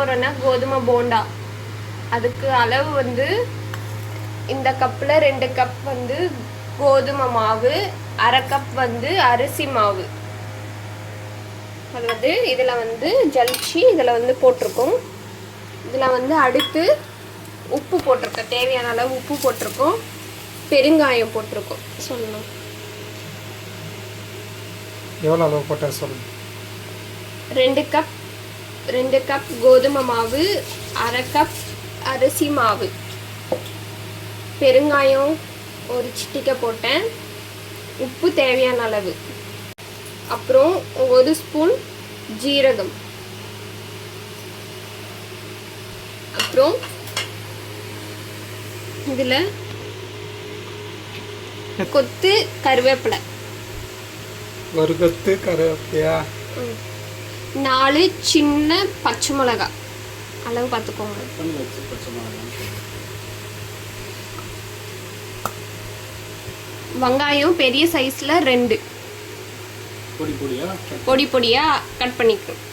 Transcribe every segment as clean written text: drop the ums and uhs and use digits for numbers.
போகிறோன்னா கோதுமை போண்டா. அதுக்கு அளவு வந்து இந்த கப்பில் 2 கப் வந்து கோதுமை மாவு, 1/2 கப் வந்து அரிசி மாவு. அது வந்து இதில் வந்து ஜலிச்சு இதில் வந்து போட்டிருக்கோம். இதில் வந்து அடுத்து உப்பு போட்டிருக்கோம், தேவையான அளவு உப்பு போட்டிருக்கோம், பெருங்காயம் போட்டிருக்கோம். சொல்லணும் எவ்வளோ அளவு போட்டால் சொல்லுங்கள். 2 கப் கோதுமை மாவு, 1/2 கப் அரிசி மாவு, பெருங்காயம் ஒரு சிட்டிகை போட்டேன், உப்பு தேவையான அளவு, அப்புறம் 1 ஸ்பூன் ஜீரகம், அப்புறம் இதில் கொத்து கருவேப்பிலை, ஒரு கொத்து கருவேப்பிலையா, 4 சின்ன பச்சை மிளகாய், அளவு பார்த்துக்கோங்க. வெங்காயம் பெரிய சைஸில் 2 பொடி பொடியாக கட் பண்ணிக்கணும்.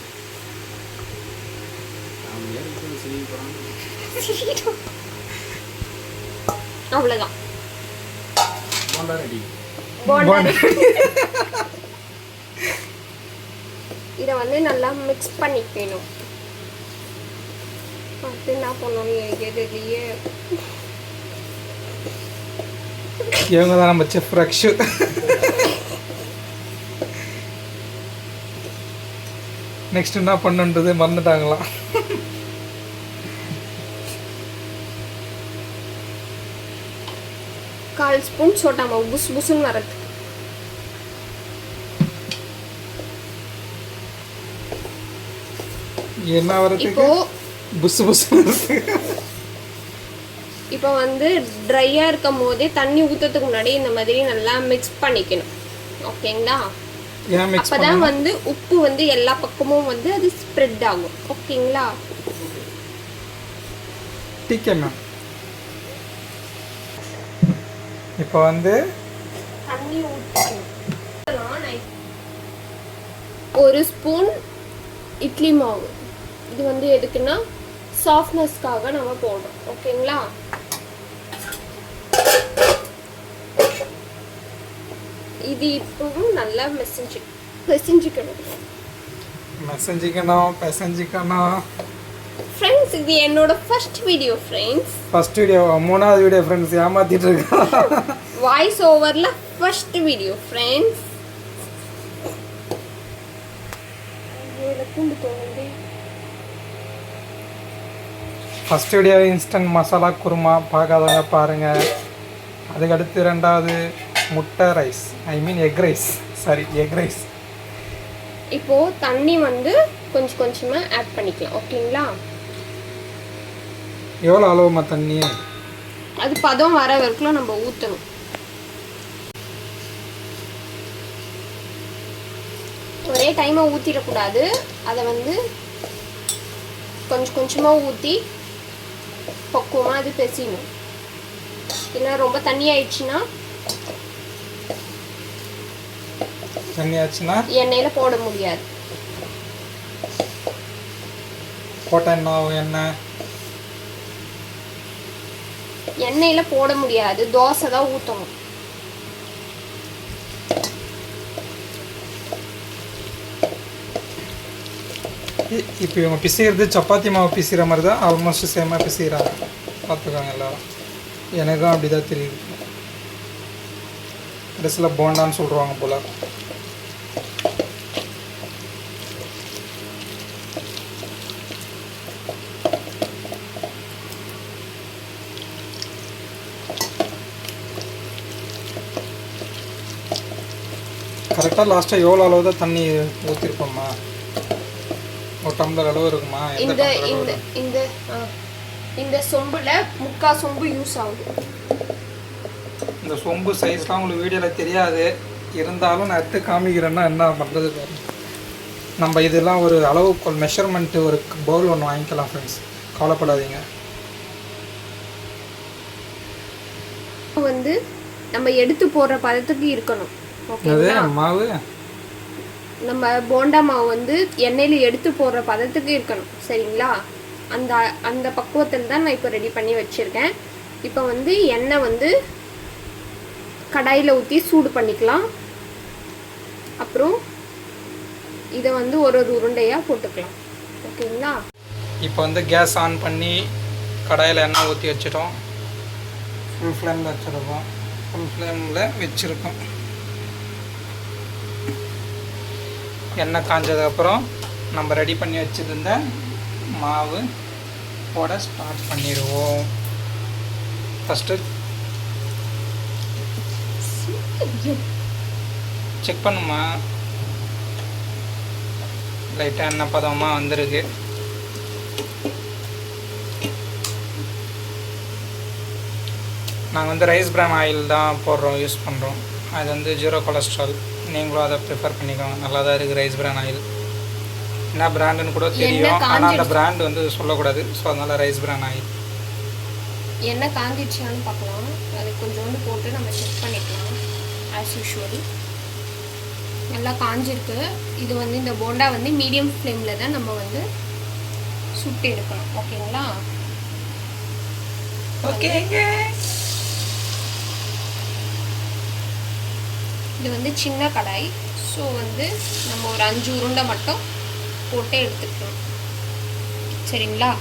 அவ்வளோதான், இதை வந்து நல்லா மிக்ஸ் பண்ணிக்கணும். அது என்ன பண்ணணும் எதுலையே இவங்க தான் நம்ம செஃப் ரக்ஷு. நெக்ஸ்ட் என்ன பண்ணுன்றது மறந்துட்டாங்களாம். கால் ஸ்பூன் சோட்டா மாவு புஸ் புஸ்ன்னு வரது. என்ன வரதுக்கு புஸ் புஸ். இப்போ வந்து ட்ரையாக இருக்கும் போதே தண்ணி ஊற்றுறதுக்கு முன்னாடி இந்த மாதிரி நல்லா மிக்ஸ் பண்ணிக்கணும். ஓகேங்களா? அப்போதான் வந்து உப்பு வந்து எல்லா பக்கமும் வந்து அது ஸ்ப்ரெட் ஆகும். ஓகேங்களா? டீக்கே மேம். இப்போ வந்து தண்ணி ஊற்றணும். 1 ஸ்பூன் இட்லி மாவு. இது வந்து எதுக்குன்னா சாஃப்ட்னஸ்க்காக நம்ம போடுறோம். ஓகேங்களா? இது இப்பவும் நல்லா பிசைஞ்சிக்கணும். ஃப்ரெண்ட்ஸ், இது என்னோட first video friends. First video, 3வது வீடியோ ஃப்ரெண்ட்ஸ். ஏமாத்திட்டு இருக்கா. வாய்ஸ் ஓவர்ல first video friends. First video instant masala kurma பார்க்காதவங்க பாருங்கள். அதுக்கடுத்து 2வது முட்டை rice, I mean egg rice. Sorry, egg rice. இப்போது தண்ணி வந்து கொஞ்சம் கொஞ்சமாக ஆட் பண்ணிக்கலாம். ஓகேங்களா? எவ்வளோ அளவுமா தண்ணி? அது பதம் வர வரைக்கும் நம்ம ஊற்றணும். ஒரே டைமாக ஊற்றிடக்கூடாது. அதை வந்து கொஞ்சம் கொஞ்சமாக ஊற்றி பக்குவமாக அது பெசியணும். இல்லை ரொம்ப தண்ணி ஆயிடுச்சுன்னா எண்ணெயில போட முடியாது. போட்டா என்ன ஆகும்? எண்ணெயில போட முடியாது. தோசை தான் ஊற்றணும். இப்போ இவங்க பிசைகிறது சப்பாத்தி மாவு பிசைகிற மாதிரி தான் ஆல்மோஸ்ட் சேமாக பிசைகிறாங்க. பார்த்துக்காங்க எல்லாரும். எனக்கும் அப்படி தான் தெரியுது. கடைசியில் போண்டான்னு சொல்கிறாங்க போல். கரெக்டாக லாஸ்ட்டாக எவ்வளோ அளவு தான் தண்ணி ஊற்றிருப்போம்மா? ஒரு டம்ளர் அளவு இருக்குமா? இந்த சொம்புல 3/4 சொம்பு யூஸ் ஆகுது. இந்த சொம்பு சைஸ்லாம் உங்களுக்கு வீடியோவில் தெரியாது, இருந்தாலும் நான் எடுத்து காமிக்கிறேன்னா என்ன பண்ணுறது பாருங்க. நம்ம இதெல்லாம் ஒரு அளவுக்கு மெஷர்மெண்ட்டு ஒரு பவுல் ஒன்று வாங்கிக்கலாம் ஃப்ரெண்ட்ஸ், கவலைப்படாதீங்க. வந்து நம்ம எடுத்து போடுற பதத்துக்கு இருக்கணும். மாவு நம்ம போண்டா மாவு வந்து எண்ணெயில் எடுத்து போடுற பதத்துக்கு இருக்கணும். சரிங்களா? அந்த அந்த பக்குவத்தில் தான் நான் இப்போ ரெடி பண்ணி வச்சுருக்கேன். இப்போ வந்து எண்ணெய் வந்து கடாயில் ஊற்றி சூடு பண்ணிக்கலாம். அப்புறம் இதை வந்து ஒரு உருண்டையாக போட்டுக்கலாம். ஓகேங்களா? இப்போ வந்து கேஸ் ஆன் பண்ணி கடாயில் எண்ணெய் ஊற்றி வச்சிட்டோம். ஃபுல் ஃப்ளேமில் வச்சுருக்கோம். ஃபுல் ஃப்ளேமில் வச்சுருக்கோம். எண்ணெய் காஞ்சதுக்கப்புறம் நம்ம ரெடி பண்ணி வச்சுருந்த மாவு போட ஸ்டார்ட் பண்ணிடுவோம். ஃபஸ்ட்டு செக் பண்ணுமா, லைட்டாக எண்ணெய் பதமாக வந்திருக்கு. நாங்கள் வந்து ரைஸ் பிரான் ஆயில் தான் போடுறோம், யூஸ் பண்ணுறோம். அது வந்து 0 கொலஸ்ட்ரால். நீங்களும் அதை ப்ரிஃபர் பண்ணிக்கோங்க. நல்லா தான் இருக்குது ரைஸ் பிரான் ஆயில். என்ன பிராண்டுன்னு கூட தெரியும், ஆனால் அந்த பிராண்ட் வந்து சொல்லக்கூடாது. ஸோ அதனால் ரைஸ் பிரான் ஆயில். எண்ணெய் காஞ்சிடுச்சான்னு பார்க்கலாம். அது கொஞ்சோண்டு போட்டு நம்ம செக் பண்ணிக்கலாம். ஆஸ் யூஷுவல் நல்லா காஞ்சிருக்கு. இது வந்து இந்த போண்டா வந்து மீடியம் ஃப்ளேமில் தான் நம்ம வந்து சுட்டு எடுக்கணும். ஓகேங்களா? ஓகேங்க. இது வந்து சின்ன கடாய். ஸோ வந்து நம்ம ஒரு 5 உருண்டை மட்டும் போட்டு எடுத்துக்கலாம். சரிங்களா?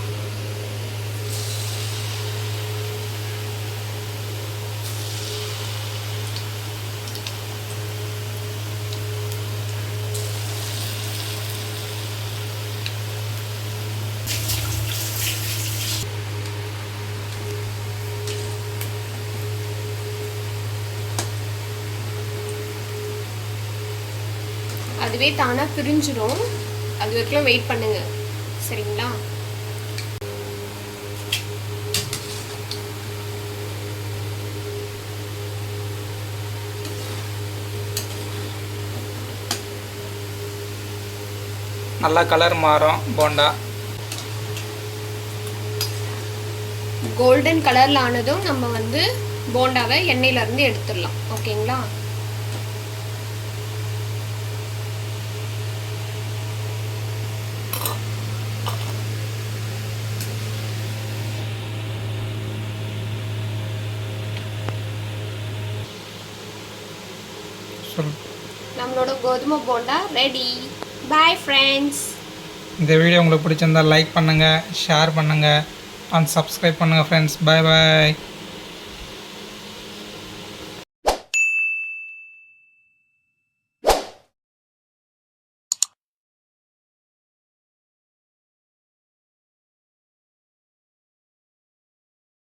அதுவே தானாக பிரிஞ்சிடும். அது வரைக்கும் வெயிட் பண்ணுங்க. சரிங்களா? நல்லா கலர் மாறும் போண்டா. கோல்டன் கலரில் ஆனதும் நம்ம வந்து போண்டாவை எண்ணெயிலேருந்து எடுத்துடலாம். ஓகேங்களா? நம்மளோட கோதுமை போண்டா ரெடி. Bye friends. இந்த வீடியோ உங்களுக்கு பிடிச்சிருந்தா லைக் பண்ணுங்கள், ஷேர் பண்ணுங்கள் அண்ட் சப்ஸ்கிரைப் பண்ணுங்கள் ஃப்ரெண்ட்ஸ். பாய் பாய்.